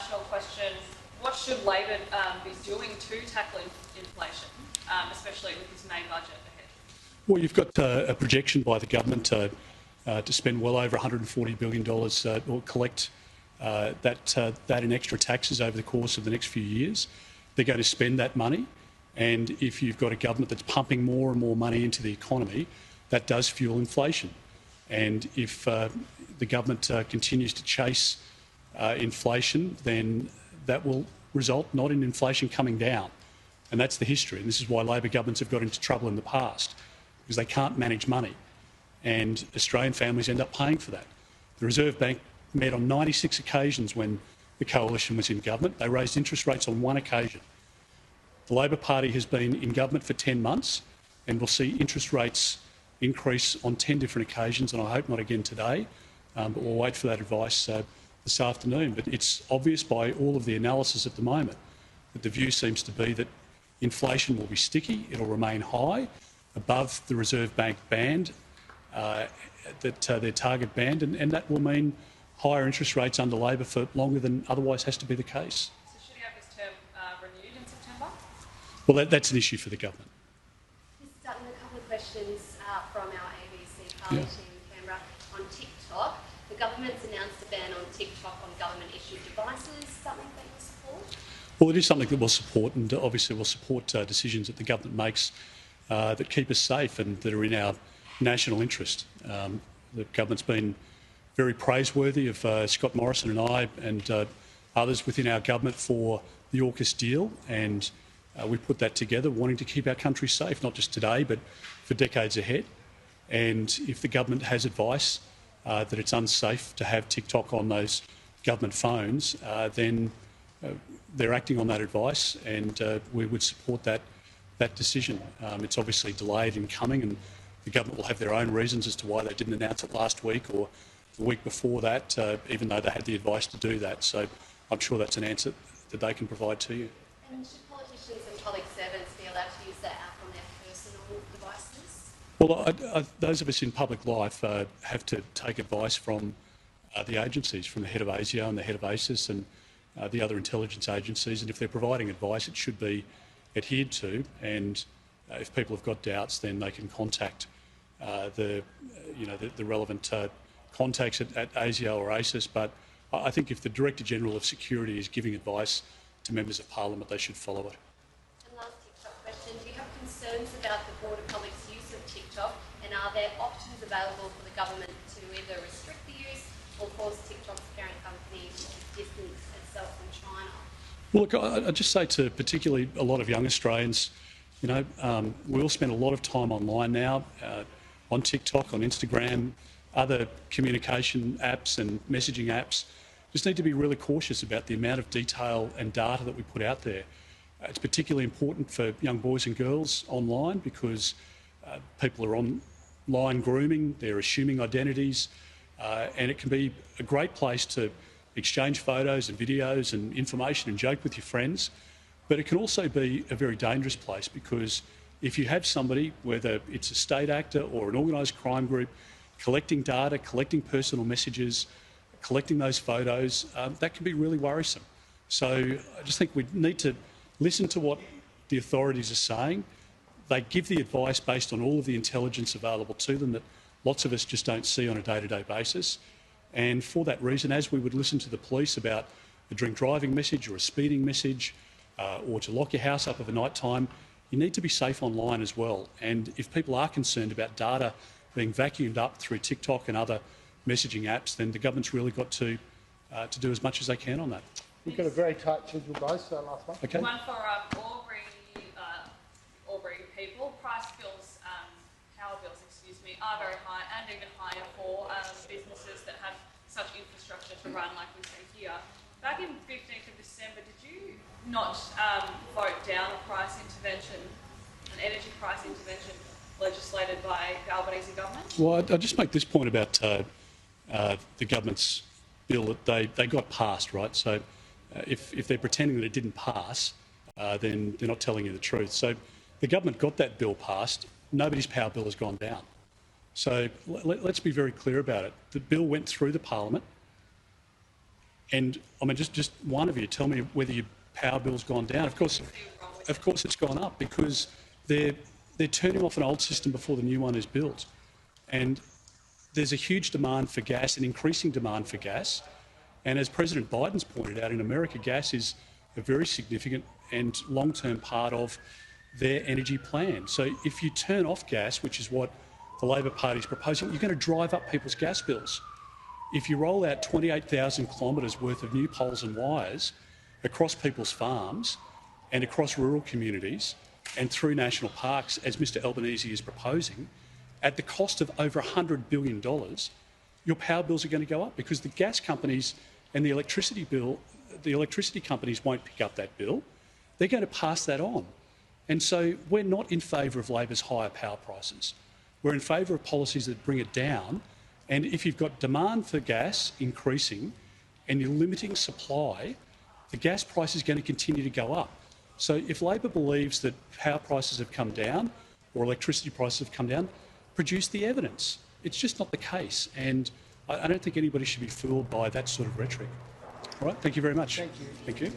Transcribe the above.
national question. What should Labor be doing to tackle inflation, especially with this May budget ahead? Well, you've got a projection by the government to spend well over $140 billion or collect that in extra taxes over the course of the next few years. They're going to spend that money, and if you've got a government that's pumping more and more money into the economy, that does fuel inflation. And if the government continues to chase inflation, then that will result not in inflation coming down. And that's the history. And this is why Labor governments have got into trouble in the past, because they can't manage money. And Australian families end up paying for that. The Reserve Bank met on 96 occasions when the coalition was in government. They raised interest rates on one occasion. The Labor Party has been in government for 10 months and will see interest rates increase on 10 different occasions, and I hope not again today, but we'll wait for that advice this afternoon. But it's obvious by all of the analysis at the moment that the view seems to be that inflation will be sticky, it'll remain high, above the Reserve Bank band, their target band, and that will mean higher interest rates under Labor for longer than otherwise has to be the case. So should he have his term renewed in September? Well, that's an issue for the government. Mr Dutton, a couple of questions from our ABC party team in Canberra on TikTok. The government's announced a ban on TikTok on government-issued devices, something that you support? Well, it is something that we'll support, and obviously we'll support decisions that the government makes that keep us safe and that are in our national interest. The government's been very praiseworthy of Scott Morrison and I and others within our government for the AUKUS deal, and we put that together wanting to keep our country safe, not just today but for decades ahead. And if the government has advice that it's unsafe to have TikTok on those government phones, then they're acting on that advice, and we would support that decision. It's obviously delayed in coming, and the government will have their own reasons as to why they didn't announce it last week or the week before that, even though they had the advice to do that. So I'm sure that's an answer that they can provide to you. And should politicians and public servants be allowed to use that app on their personal devices? Well, those of us in public life have to take advice from the agencies, from the head of ASIO and the head of ACIS and the other intelligence agencies, and if they're providing advice, it should be adhered to. And if people have got doubts, then they can contact the relevant contacts at ASIO or ACIS. But I think if the Director General of Security is giving advice to members of Parliament, they should follow it. And last TikTok question: do you have concerns about the broader public's use of TikTok, and are there options available for the government to either restrict the use or force TikTok's parent company to distance itself from China? Well, look, I'd just say to particularly a lot of young Australians, we all spend a lot of time online now, on TikTok, on Instagram, other communication apps and messaging apps. Just need to be really cautious about the amount of detail and data that we put out there. It's particularly important for young boys and girls online because people are online grooming, they're assuming identities, and it can be a great place to exchange photos and videos and information and joke with your friends. But it can also be a very dangerous place because if you have somebody, whether it's a state actor or an organised crime group, collecting data, collecting personal messages, collecting those photos, that can be really worrisome. So I just think we need to listen to what the authorities are saying. They give the advice based on all of the intelligence available to them that lots of us just don't see on a day-to-day basis. And for that reason, as we would listen to the police about a drink driving message or a speeding message, or to lock your house up of a night time, you need to be safe online as well. And if people are concerned about data being vacuumed up through TikTok and other messaging apps, then the government's really got to do as much as they can on that. We've got a very tight schedule, guys, so last one. Okay. One for Albury people. Price bills, power bills, are very high, and even higher for businesses that have such infrastructure to run like we see here. Back in 15th of December, did you not vote down a price intervention, an energy price intervention legislated by the Albanese government? Well, I'll just make this point about the government's bill that they got passed, right? So if they're pretending that it didn't pass, then they're not telling you the truth. So the government got that bill passed. Nobody's power bill has gone down. So let's be very clear about it. The bill went through the Parliament. And I mean, just one of you tell me whether your power bill's gone down. Of course it's gone up because they're turning off an old system before the new one is built. And there's a huge demand for gas, an increasing demand for gas. And as President Biden's pointed out, in America, gas is a very significant and long-term part of their energy plan. So if you turn off gas, which is what the Labor Party is proposing, you're going to drive up people's gas bills. If you roll out 28,000 kilometres worth of new poles and wires across people's farms and across rural communities and through national parks, as Mr Albanese is proposing, at the cost of over $100 billion, your power bills are going to go up because the gas companies and the electricity companies won't pick up that bill. They're going to pass that on. And so we're not in favour of Labor's higher power prices. We're in favour of policies that bring it down. And if you've got demand for gas increasing and you're limiting supply, the gas price is going to continue to go up. So if Labor believes that power prices have come down or electricity prices have come down, produce the evidence. It's just not the case. And I don't think anybody should be fooled by that sort of rhetoric. All right, thank you very much. Thank you. Thank you.